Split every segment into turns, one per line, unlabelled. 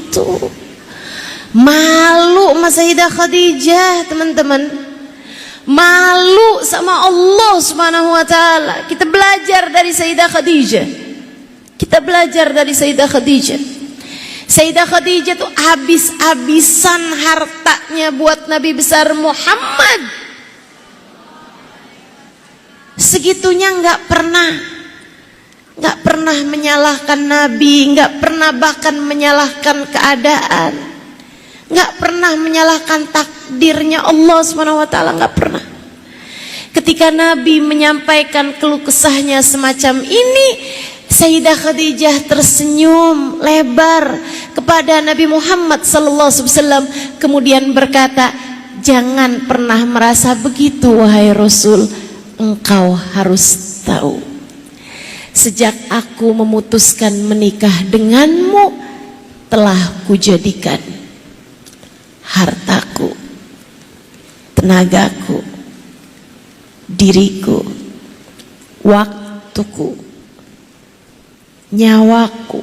itu. Malu sama Sayyidah Khadijah, teman-teman. Malu sama Allah Subhanahu wa taala. Kita belajar dari Sayyidah Khadijah. Kita belajar dari Sayyidah Khadijah. Sayyidah Khadijah tuh habis-habisan hartanya buat Nabi besar Muhammad. Segitunya nggak pernah menyalahkan Nabi, nggak pernah bahkan menyalahkan keadaan, nggak pernah menyalahkan takdirnya Allah Subhanahu wa taala, nggak pernah. Ketika Nabi menyampaikan keluh kesahnya semacam ini, Sayyidah Khadijah tersenyum lebar kepada Nabi Muhammad sallallahu alaihi wasallam, kemudian berkata, "Jangan pernah merasa begitu wahai Rasul. Engkau harus tahu, sejak aku memutuskan menikah denganmu, telah kujadikan hartaku, tenagaku, diriku, waktuku, nyawaku,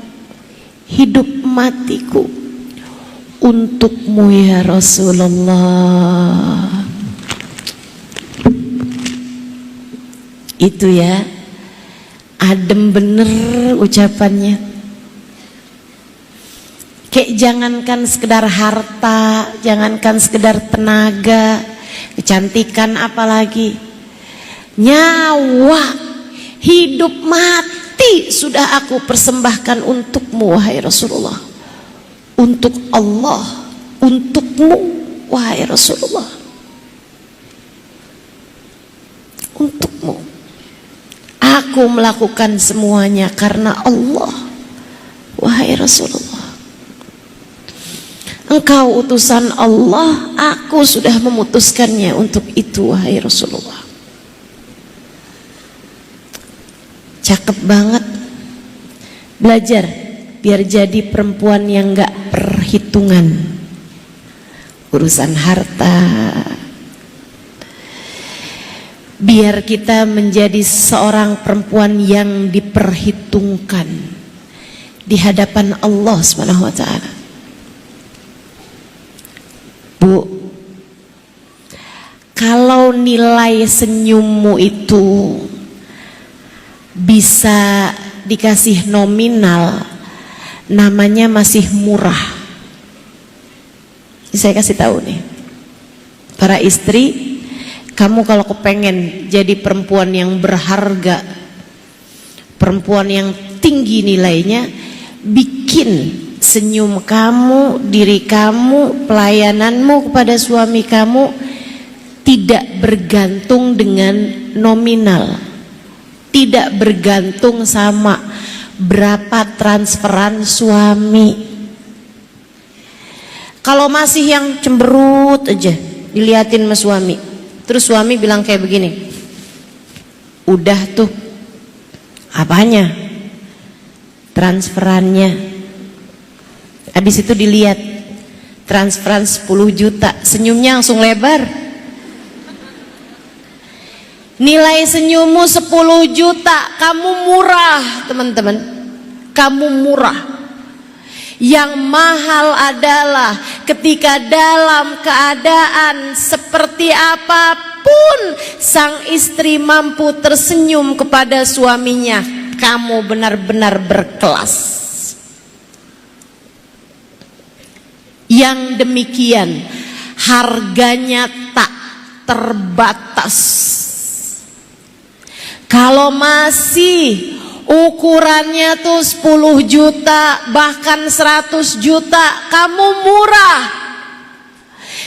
hidup matiku untukmu ya Rasulullah." Itu ya, adem bener ucapannya. Kayak jangankan sekedar harta, jangankan sekedar tenaga, kecantikan, apalagi nyawa, hidup mati sudah aku persembahkan untukmu wahai Rasulullah. Untuk Allah, untukmu wahai Rasulullah. Untukmu. Aku melakukan semuanya karena Allah wahai Rasulullah. Engkau utusan Allah, aku sudah memutuskannya untuk itu wahai Rasulullah. Cakep banget. Belajar biar jadi perempuan yang gak perhitungan urusan harta. Biar kita menjadi seorang perempuan yang diperhitungkan di hadapan Allah Subhanahu wa taala. Bu, kalau nilai senyummu itu bisa dikasih nominal, namanya masih murah. Saya kasih tahu nih, para istri, kamu kalau kepengen jadi perempuan yang berharga, perempuan yang tinggi nilainya, bikin senyum kamu, diri kamu, pelayananmu kepada suami kamu tidak bergantung dengan nominal, tidak bergantung sama berapa transferan suami. Kalau masih yang cemberut aja diliatin sama suami, terus suami bilang kayak begini, udah tuh, apanya? Transferannya. Habis itu dilihat, transferan 10 juta, senyumnya langsung lebar. Nilai senyummu 10 juta, kamu murah teman-teman, kamu murah. Yang mahal adalah ketika dalam keadaan seperti apapun sang istri mampu tersenyum kepada suaminya, kamu benar-benar berkelas. Yang demikian harganya tak terbatas. Kalau masih ukurannya tuh 10 juta bahkan 100 juta, kamu murah.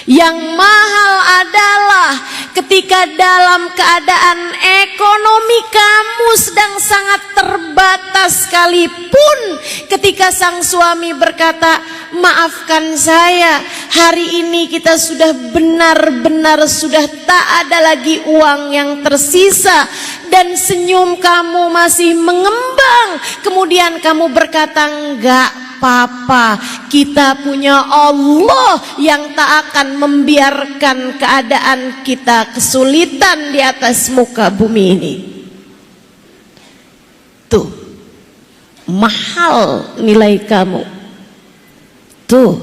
Yang mahal adalah ketika dalam keadaan ekonomi kamu sedang sangat terbatas sekalipun, ketika sang suami berkata, maafkan saya, hari ini kita sudah benar-benar sudah tak ada lagi uang yang tersisa, dan senyum kamu masih mengembang, kemudian kamu berkata, enggak apa-apa, kita punya Allah yang tak akan membiarkan keadaan kita kesulitan di atas muka bumi ini. Tuh, mahal nilai kamu. Tuh,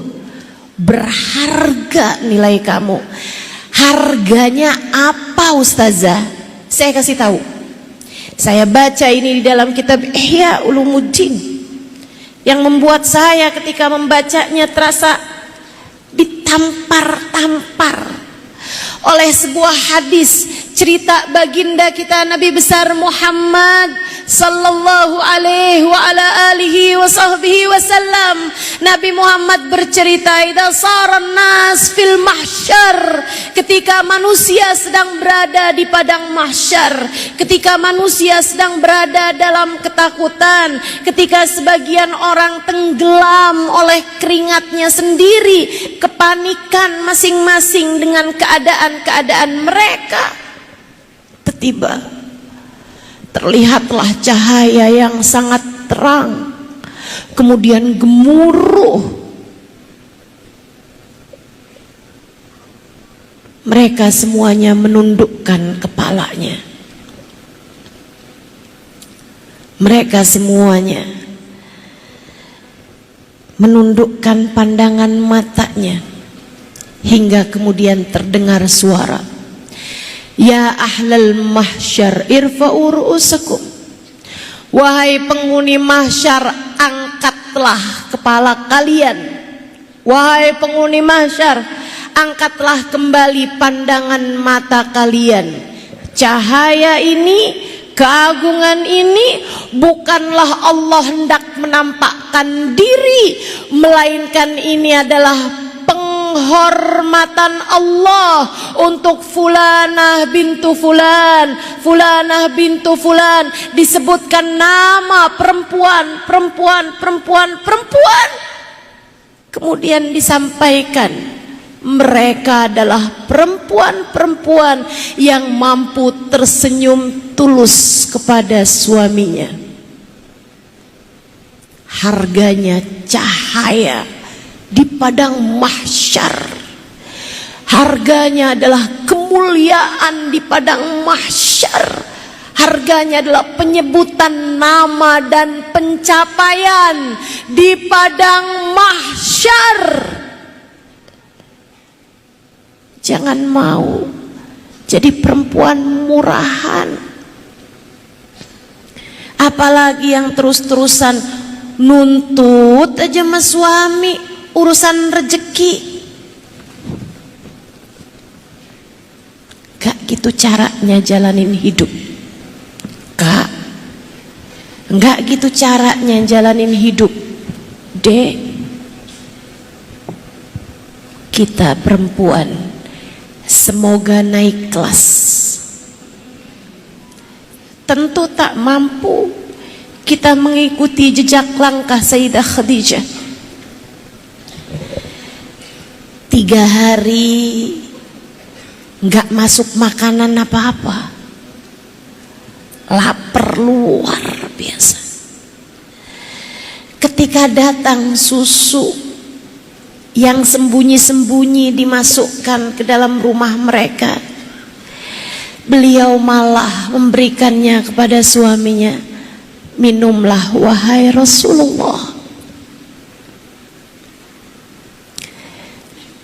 berharga nilai kamu. Harganya apa Ustazah? Saya kasih tahu. Saya baca ini di dalam kitab Ihya Ulumuddin, yang membuat saya ketika membacanya terasa ditampar-tampar oleh sebuah hadis cerita baginda kita Nabi besar Muhammad sallallahu alaihi wa ala alihi wa sahbihi wasallam. Nabi Muhammad bercerita, idza saran nas fil mahsyar, ketika manusia sedang berada di padang mahsyar, ketika manusia sedang berada dalam ketakutan, ketika sebagian orang tenggelam oleh keringatnya sendiri, kepanikan masing-masing dengan keadaan-keadaan mereka, tiba terlihatlah cahaya yang sangat terang, kemudian gemuruh. Mereka semuanya menundukkan kepalanya. Mereka semuanya menundukkan pandangan matanya, hingga kemudian terdengar suara, ya ahlal mahsyar irfa'u ru'usakum. Wahai penghuni mahsyar, angkatlah kepala kalian. Wahai penghuni mahsyar, angkatlah kembali pandangan mata kalian. Cahaya ini, keagungan ini bukanlah Allah hendak menampakkan diri, melainkan ini adalah penghormatan Allah untuk fulanah bintu fulan, fulanah bintu fulan, disebutkan nama perempuan, perempuan. Kemudian disampaikan mereka adalah perempuan-perempuan yang mampu tersenyum tulus kepada suaminya. Harganya cahaya di padang mahsyar, harganya adalah kemuliaan di padang mahsyar, harganya adalah penyebutan nama dan pencapaian di padang mahsyar. Jangan mau jadi perempuan murahan, apalagi yang terus-terusan nuntut aja sama suami urusan rezeki. Gak gitu caranya jalanin hidup, Kak. Gak gitu caranya jalanin hidup, Dek. Kita perempuan semoga naik kelas. Tentu tak mampu kita mengikuti jejak langkah Sayyidah Khadijah. 3 hari nggak masuk makanan apa-apa, lapar luar biasa. Ketika datang susu yang sembunyi-sembunyi dimasukkan ke dalam rumah mereka, beliau malah memberikannya kepada suaminya. Minumlah wahai Rasulullah.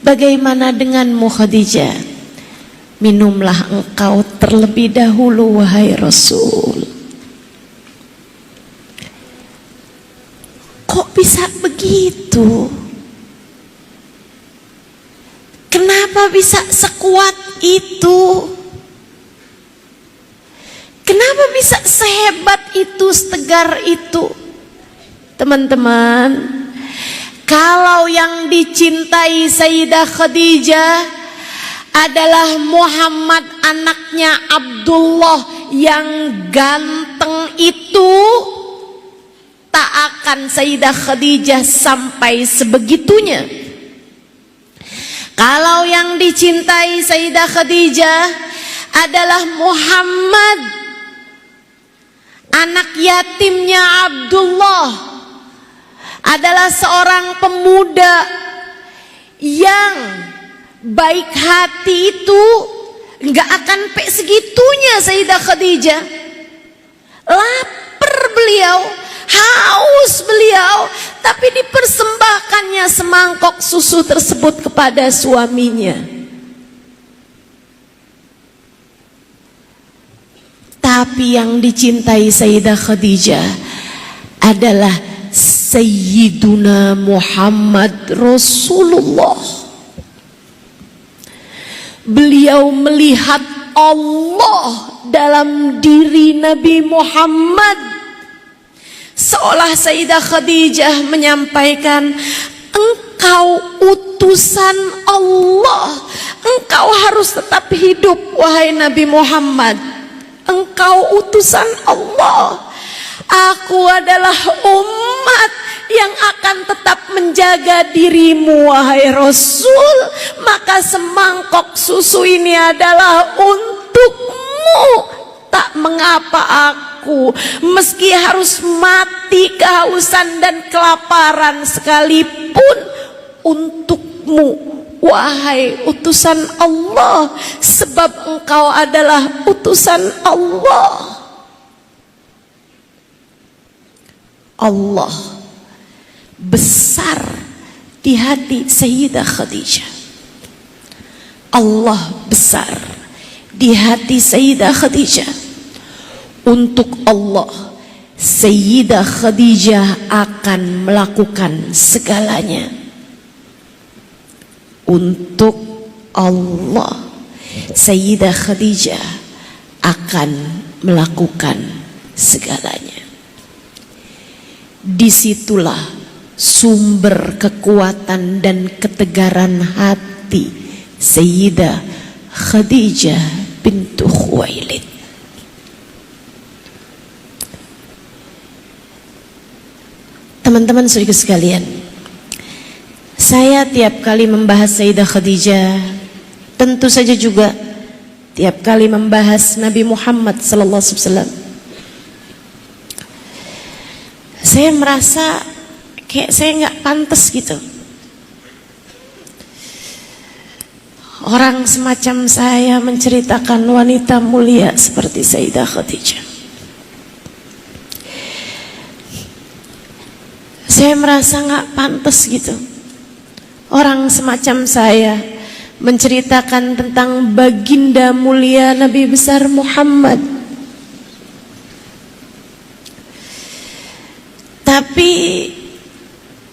Bagaimana denganmu Khadijah? Minumlah engkau terlebih dahulu wahai Rasul. Kok bisa begitu? Kenapa bisa sekuat itu? Kenapa bisa sehebat itu, setegar itu? Teman-teman, kalau yang dicintai Sayyidah Khadijah adalah Muhammad anaknya Abdullah yang ganteng itu, tak akan Sayyidah Khadijah sampai sebegitunya. Kalau yang dicintai Sayyidah Khadijah adalah Muhammad anak yatimnya Abdullah, adalah seorang pemuda yang baik hati itu, nggak akan segitunya Sayyidah Khadijah. Lapar beliau, haus beliau, tapi dipersembahkannya hanya semangkok susu tersebut kepada suaminya. Tapi yang dicintai Sayyidah Khadijah adalah Sayyiduna Muhammad Rasulullah. Beliau melihat Allah dalam diri Nabi Muhammad. Seolah Sayyidah Khadijah menyampaikan, engkau utusan Allah, engkau harus tetap hidup wahai Nabi Muhammad. Engkau utusan Allah. Aku adalah umat yang akan tetap menjaga dirimu wahai Rasul. Maka semangkok susu ini adalah untukmu. Tak mengapa aku meski harus mati kehausan dan kelaparan sekalipun, untukmu wahai utusan Allah, sebab engkau adalah utusan Allah. Allah besar di hati Sayyidah Khadijah. Allah besar di hati Sayyidah Khadijah. Untuk Allah, Sayyidah Khadijah akan melakukan segalanya. Untuk Allah, Sayyidah Khadijah akan melakukan segalanya. Disitulah sumber kekuatan dan ketegaran hati Sayyidah Khadijah bintu Khuwailid. Teman-teman saudara sekalian, saya tiap kali membahas Sayyidah Khadijah, tentu saja juga tiap kali membahas Nabi Muhammad sallallahu alaihi wasallam, saya merasa kayak saya nggak pantas gitu. Orang semacam saya menceritakan wanita mulia seperti Sayyidah Khadijah. Saya merasa nggak pantas gitu. Orang semacam saya menceritakan tentang baginda mulia Nabi besar Muhammad. Tapi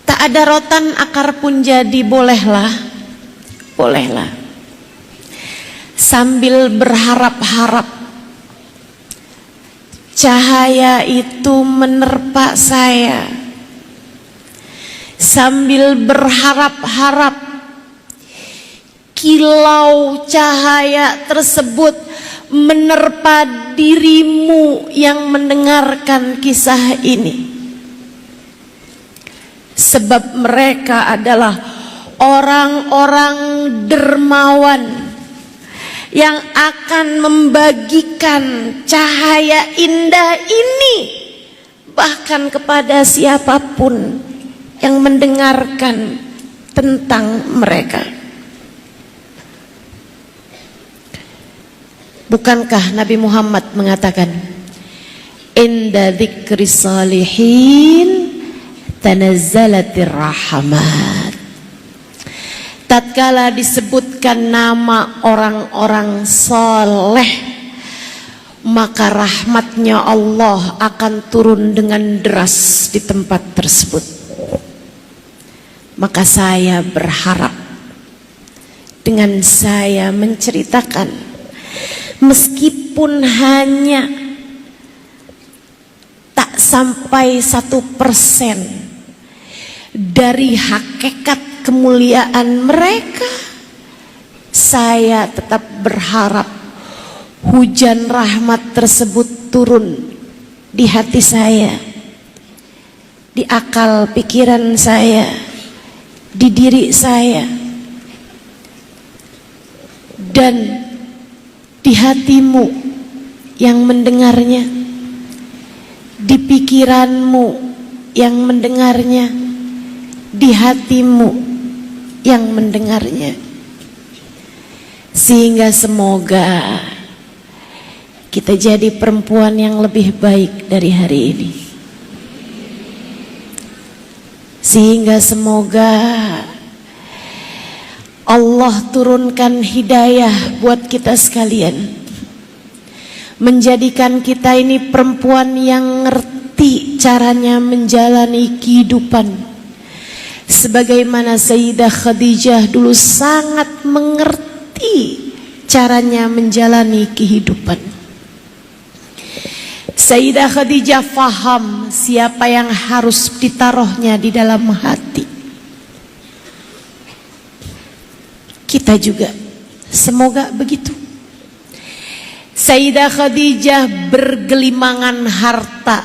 tak ada rotan akar pun jadi, bolehlah. Sambil berharap-harap cahaya itu menerpa saya. Sambil berharap-harap kilau cahaya tersebut menerpa dirimu yang mendengarkan kisah ini. Sebab mereka adalah orang-orang dermawan yang akan membagikan cahaya indah ini bahkan kepada siapapun yang mendengarkan tentang mereka. Bukankah Nabi Muhammad mengatakan, inda dzikri salihin tanazzalatir rahmat. Tatkala disebutkan nama orang-orang saleh, maka rahmatnya Allah akan turun dengan deras di tempat tersebut. Maka saya berharap dengan saya menceritakan, meskipun hanya tak sampai 1% dari hakikat kemuliaan mereka, saya tetap berharap hujan rahmat tersebut turun di hati saya, di akal pikiran saya, di diri saya, dan di hatimu yang mendengarnya, di pikiranmu yang mendengarnya, di hatimu yang mendengarnya. Sehingga semoga kita jadi perempuan yang lebih baik dari hari ini. Sehingga semoga Allah turunkan hidayah buat kita sekalian, menjadikan kita ini perempuan yang ngerti caranya menjalani kehidupan, sebagaimana Sayyidah Khadijah dulu sangat mengerti caranya menjalani kehidupan. Sayyidah Khadijah faham siapa yang harus ditaruhnya di dalam hati. Kita juga semoga begitu. Sayyidah Khadijah bergelimangan harta,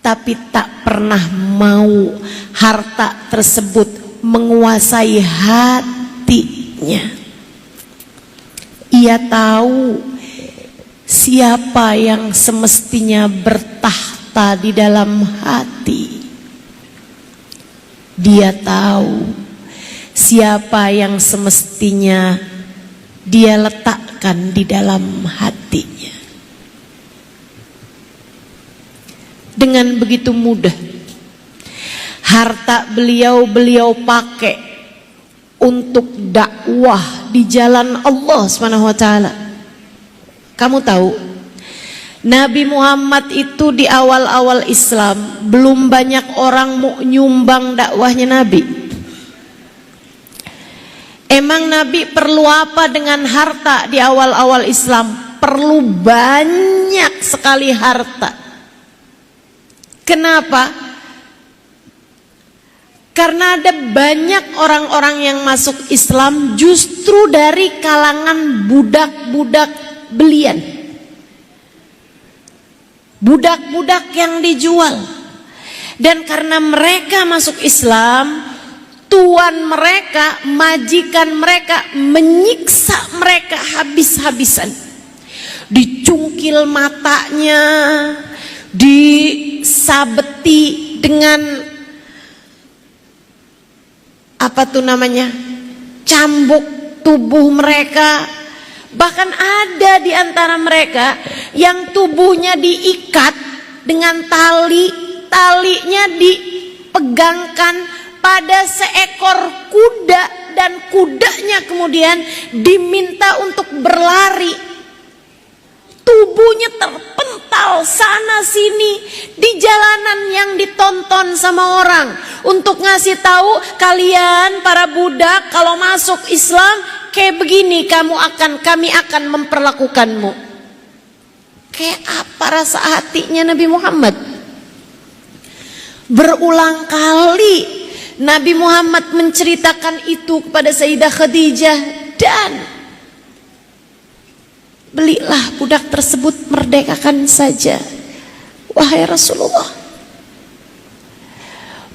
tapi tak pernah mau harta tersebut menguasai hatinya. Ia tahu siapa yang semestinya bertahta di dalam hati. Dia tahu siapa yang semestinya dia letakkan di dalam hatinya. Dengan begitu mudah harta beliau pakai untuk dakwah di jalan Allah SWT. Kamu tahu, Nabi Muhammad itu di awal-awal Islam belum banyak orang mau nyumbang dakwahnya Nabi. Emang Nabi perlu apa dengan harta di awal-awal Islam? Perlu banyak sekali harta. Kenapa? Karena ada banyak orang-orang yang masuk Islam justru dari kalangan budak-budak belian. Budak-budak yang dijual. Dan karena mereka masuk Islam, tuan mereka, majikan mereka menyiksa mereka habis-habisan. Dicungkil matanya, disabeti dengan apa tuh namanya, cambuk tubuh mereka. Bahkan ada di antara mereka yang tubuhnya diikat dengan tali, talinya dipegangkan pada seekor kuda dan kudanya kemudian diminta untuk berlari. Tubuhnya terpental sana sini di jalanan yang ditonton sama orang untuk ngasih tahu, kalian para budak kalau masuk Islam kayak begini kami akan memperlakukanmu. Kayak apa rasa hatinya Nabi Muhammad? Berulang kali Nabi Muhammad menceritakan itu kepada Sayyidah Khadijah, dan belilah budak tersebut, merdekakan saja wahai Rasulullah.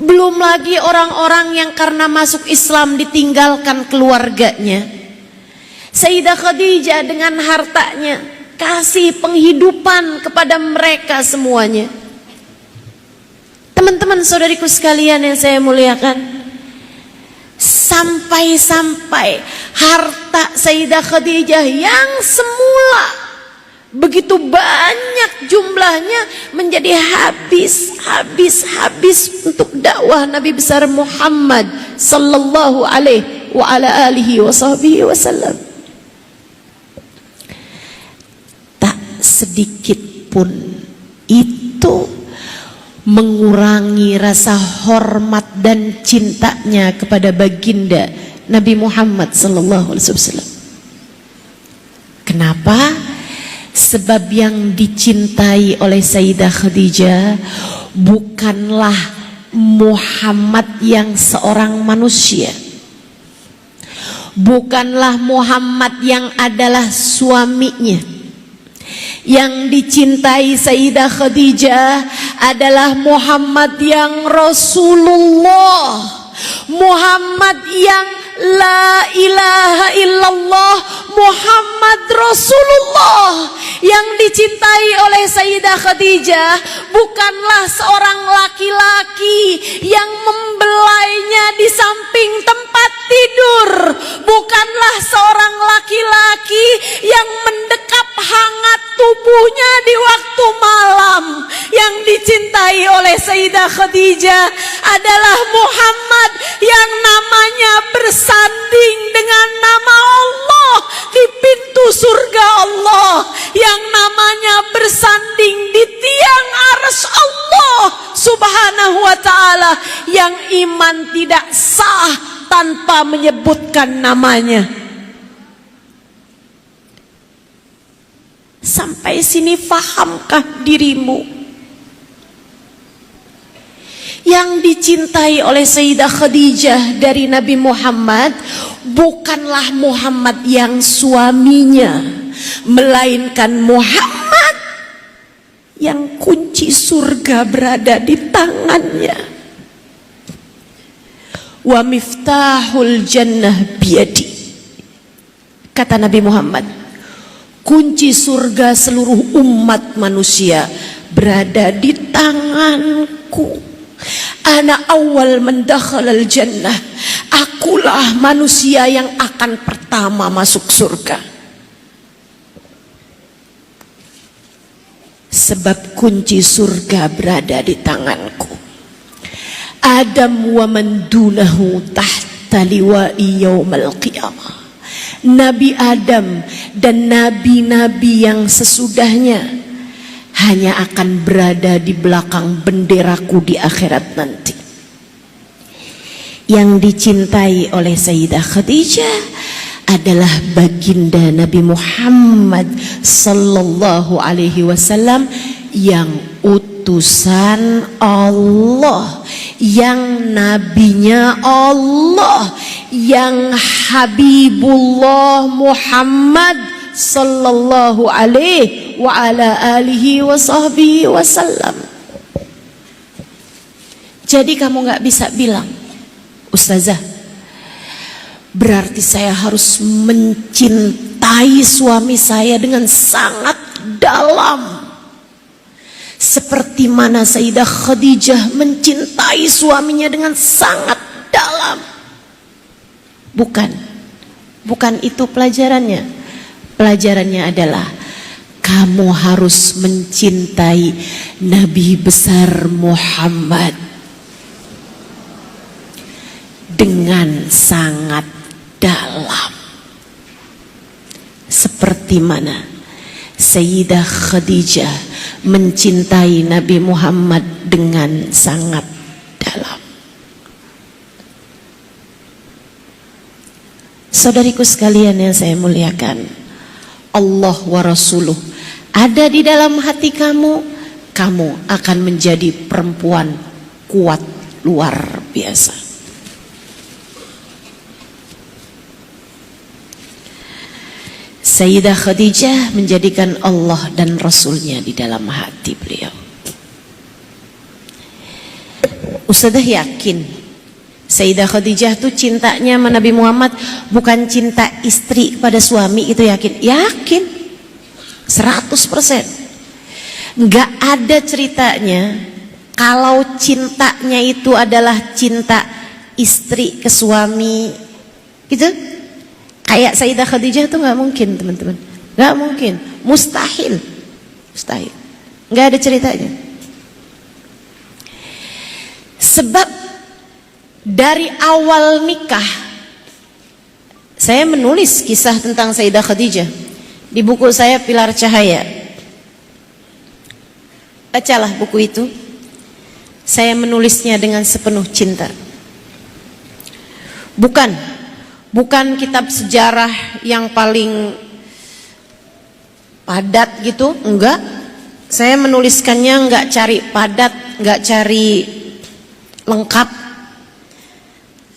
Belum lagi orang-orang yang karena masuk Islam ditinggalkan keluarganya. Sayyidah Khadijah dengan hartanya kasih penghidupan kepada mereka semuanya. Teman-teman saudariku sekalian yang saya muliakan, sampai-sampai harta Sayyidah Khadijah yang semula begitu banyak jumlahnya menjadi habis untuk dakwah Nabi besar Muhammad sallallahu alaihi wa ala alihi wasallam. Tak sedikit pun itu mengurangi rasa hormat dan cintanya kepada baginda Nabi Muhammad sallallahu alaihi wasallam. Kenapa? Sebab yang dicintai oleh Sayyidah Khadijah bukanlah Muhammad yang seorang manusia, bukanlah Muhammad yang adalah suaminya. Yang dicintai Sayyidah Khadijah adalah Muhammad yang Rasulullah, Muhammad yang la ilaha illallah, Muhammad Rasulullah. Yang dicintai oleh Sayyidah Khadijah bukanlah seorang laki-laki yang membelainya di samping tempat tidur, bukanlah seorang laki-laki yang mendekap hangat tubuhnya di waktu malam. Yang dicintai oleh Sayyidah Khadijah adalah Muhammad yang namanya bersanding dengan nama Allah di pintu surga Allah, yang namanya bersanding di tiang arsy Allah subhanahu wa ta'ala, yang iman tidak sah tanpa menyebutkan namanya. Sampai sini fahamkah dirimu? Yang dicintai oleh Sayyidah Khadijah dari Nabi Muhammad bukanlah Muhammad yang suaminya, melainkan Muhammad yang kunci surga berada di tangannya. Wa miftahul jannah biyadi. Kata Nabi Muhammad, kunci surga seluruh umat manusia berada di tanganku. Ana awal mendakhalal jannah. Akulah manusia yang akan pertama masuk surga. Sebab kunci surga berada di tanganku. Adam wa man dunahu tahta liwa'i yaumal qiyamah. Nabi Adam dan nabi-nabi yang sesudahnya hanya akan berada di belakang benderaku di akhirat nanti. Yang dicintai oleh Sayyidah Khadijah adalah baginda Nabi Muhammad sallallahu alaihi wasallam yang utusan Allah, yang nabinya Allah, yang Habibullah Muhammad sallallahu alaihi wa ala alihi wa sahbihi wasallam. Jadi kamu gak bisa bilang, Ustazah, berarti saya harus mencintai suami saya dengan sangat dalam, seperti mana Sayyidah Khadijah mencintai suaminya dengan sangat dalam. Bukan itu pelajarannya. Pelajarannya adalah kamu harus mencintai Nabi besar Muhammad dengan sangat dalam, seperti mana Sayyidah Khadijah mencintai Nabi Muhammad dengan sangat dalam. Saudariku sekalian yang saya muliakan, Allah wa Rasuluh ada di dalam hati kamu, kamu akan menjadi perempuan kuat luar biasa. Sayyidah Khadijah menjadikan Allah dan Rasulnya di dalam hati beliau. Ustazah yakin Sayyidah Khadijah tuh cintanya sama Nabi Muhammad bukan cinta istri kepada suami, itu yakin? Yakin 100%. Nggak ada ceritanya kalau cintanya itu adalah cinta istri ke suami gitu. Kayak Sayyidah Khadijah tuh nggak mungkin, teman-teman. Nggak mungkin, mustahil. Nggak ada ceritanya. Sebab dari awal nikah, saya menulis kisah tentang Sayyidah Khadijah di buku saya Pilar Cahaya. Bacalah buku itu. Saya menulisnya dengan sepenuh cinta. Bukan kitab sejarah yang paling padat gitu, enggak. Saya menuliskannya enggak cari padat, enggak cari lengkap.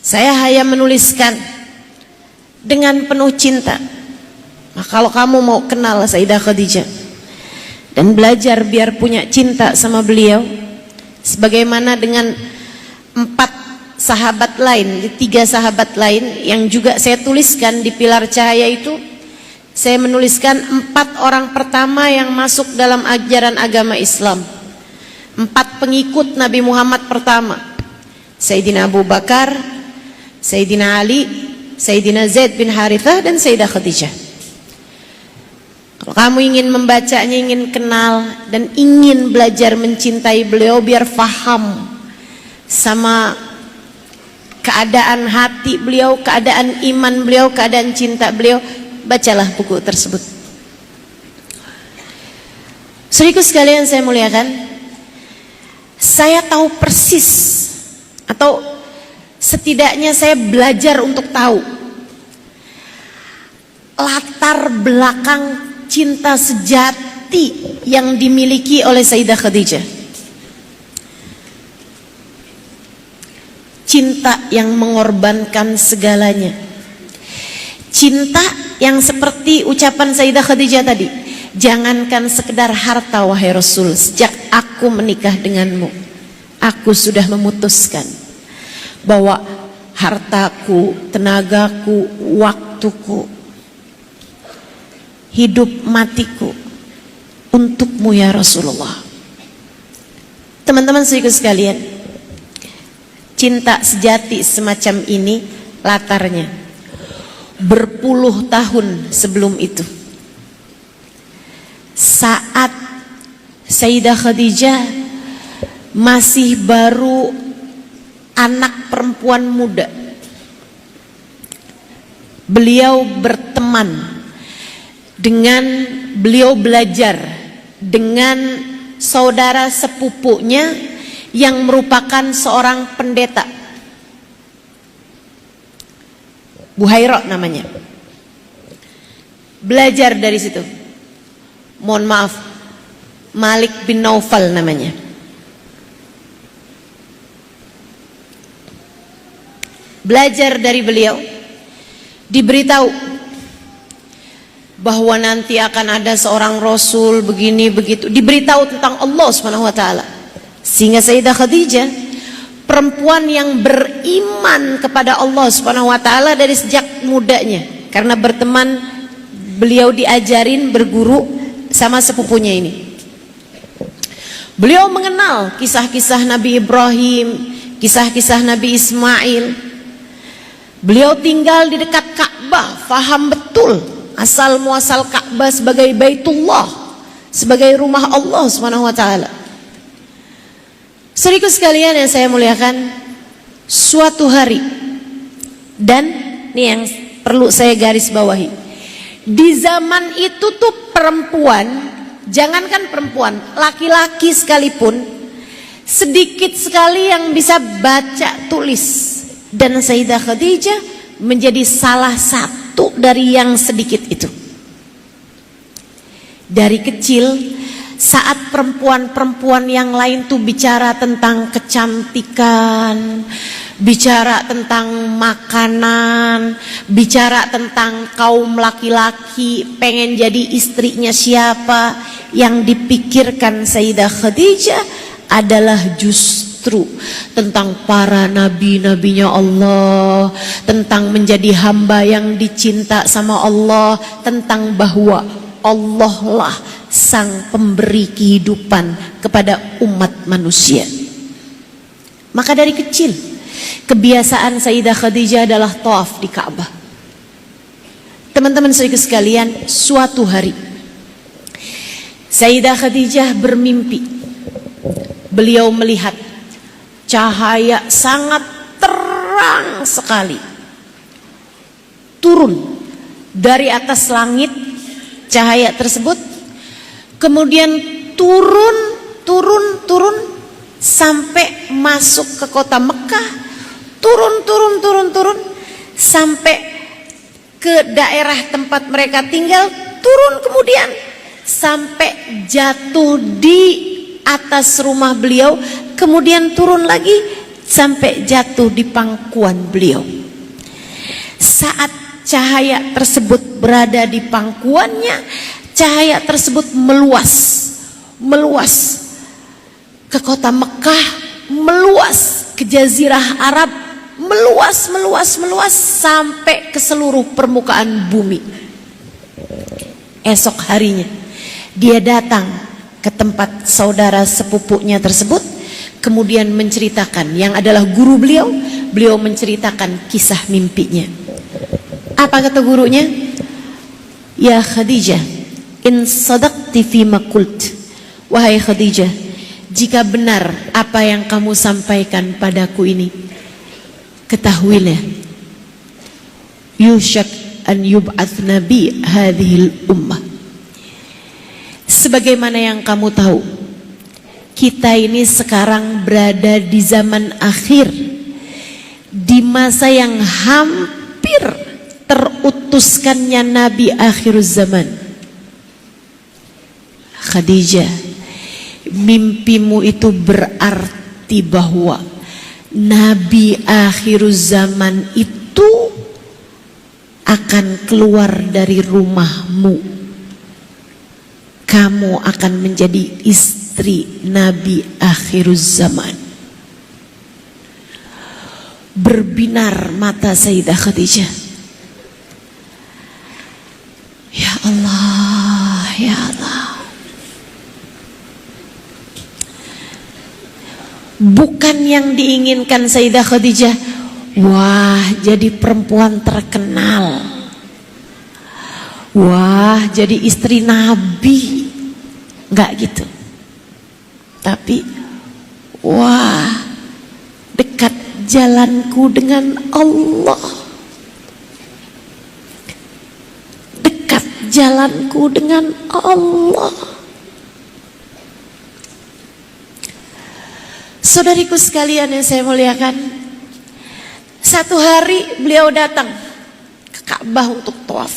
Saya hanya menuliskan dengan penuh cinta. Nah, kalau kamu mau kenal Sayyidah Khadijah dan belajar biar punya cinta sama beliau, sebagaimana dengan 4 sahabat lain, 3 sahabat lain yang juga saya tuliskan di Pilar Cahaya itu, saya menuliskan 4 orang pertama yang masuk dalam ajaran agama Islam, 4 pengikut Nabi Muhammad pertama, Sayyidina Abu Bakar, Sayyidina Ali, Sayyidina Zaid bin Harithah, dan Sayyidah Khadijah. Kalau kamu ingin membacanya, ingin kenal dan ingin belajar mencintai beliau biar faham sama keadaan hati beliau, keadaan iman beliau, keadaan cinta beliau, bacalah buku tersebut. Saudaraku sekalian saya muliakan, saya tahu persis, atau setidaknya saya belajar untuk tahu latar belakang cinta sejati yang dimiliki oleh Sayyidah Khadijah. Cinta yang mengorbankan segalanya. Cinta yang seperti ucapan Sayyidah Khadijah tadi, jangankan sekedar harta wahai Rasul, sejak aku menikah denganmu, aku sudah memutuskan bahwa hartaku, tenagaku, waktuku, hidup matiku untukmu ya Rasulullah. Teman-teman saudaraku sekalian, cinta sejati semacam ini latarnya berpuluh tahun sebelum itu. Saat Sayyidah Khadijah masih baru anak perempuan muda, beliau berteman dengan, beliau belajar dengan saudara sepupunya yang merupakan seorang pendeta, Buhairah namanya. Belajar dari situ. Mohon maaf, Malik bin Naufal namanya. Belajar dari beliau, diberitahu bahwa nanti akan ada seorang Rasul begini begitu, diberitahu tentang Allah Subhanahu wa taala. Sehingga Sayyidah Khadijah, perempuan yang beriman kepada Allah Subhanahu wa taala dari sejak mudanya, karena berteman, beliau diajarin berguru sama sepupunya ini. Beliau mengenal kisah-kisah Nabi Ibrahim, kisah-kisah Nabi Ismail. Beliau tinggal di dekat Ka'bah, faham betul asal muasal Ka'bah sebagai Baitullah, sebagai rumah Allah Subhanahu wa taala. Saudaraku sekalian yang saya muliakan, suatu hari, dan ini yang perlu saya garis bawahi, di zaman itu tuh perempuan, jangankan perempuan, laki-laki sekalipun sedikit sekali yang bisa baca tulis, dan Sayyidah Khadijah menjadi salah satu dari yang sedikit itu. Dari kecil, saat perempuan-perempuan yang lain tuh bicara tentang kecantikan, bicara tentang makanan, bicara tentang kaum laki-laki pengen jadi istrinya siapa, yang dipikirkan Sayyidah Khadijah adalah justru tentang para nabi-nabinya Allah, tentang menjadi hamba yang dicinta sama Allah, tentang bahwa Allah lah sang pemberi kehidupan kepada umat manusia. Maka dari kecil kebiasaan Sayyidah Khadijah adalah tawaf di Ka'bah. Teman-teman saudaraku sekalian, suatu hari Sayyidah Khadijah bermimpi. Beliau melihat cahaya sangat terang sekali turun dari atas langit. Cahaya tersebut kemudian turun sampai masuk ke kota Mekah, turun sampai ke daerah tempat mereka tinggal, turun kemudian sampai jatuh di atas rumah beliau, kemudian turun lagi sampai jatuh di pangkuan beliau. Saat cahaya tersebut berada di pangkuannya, cahaya tersebut meluas ke kota Mekah, meluas ke Jazirah Arab, meluas sampai ke seluruh permukaan bumi. Esok harinya dia datang ke tempat saudara sepupunya tersebut, kemudian menceritakan, yang adalah guru beliau menceritakan kisah mimpinya. Apa kata gurunya? Ya Khadijah, In sadaqti fima qult, wahai Khadijah, jika benar apa yang kamu sampaikan padaku ini, ketahuilah, yusyak an yub'ats nabi hadhil ummah. Sebagaimana yang kamu tahu, kita ini sekarang berada di zaman akhir, di masa yang hampir terutuskannya Nabi akhir zaman. Khadijah, mimpimu itu berarti bahwa Nabi akhir zaman itu akan keluar dari rumahmu. Kamu akan menjadi istri Nabi akhir zaman. Berbinar mata Sayyidah Khadijah. Ya Allah, ya Allah. Bukan yang diinginkan Sayyidah Khadijah, wah jadi perempuan terkenal, wah jadi istri Nabi, enggak gitu. Tapi wah, dekat jalanku dengan Allah, dekat jalanku dengan Allah. Saudariku sekalian yang saya muliakan, satu hari beliau datang ke Ka'bah untuk tawaf.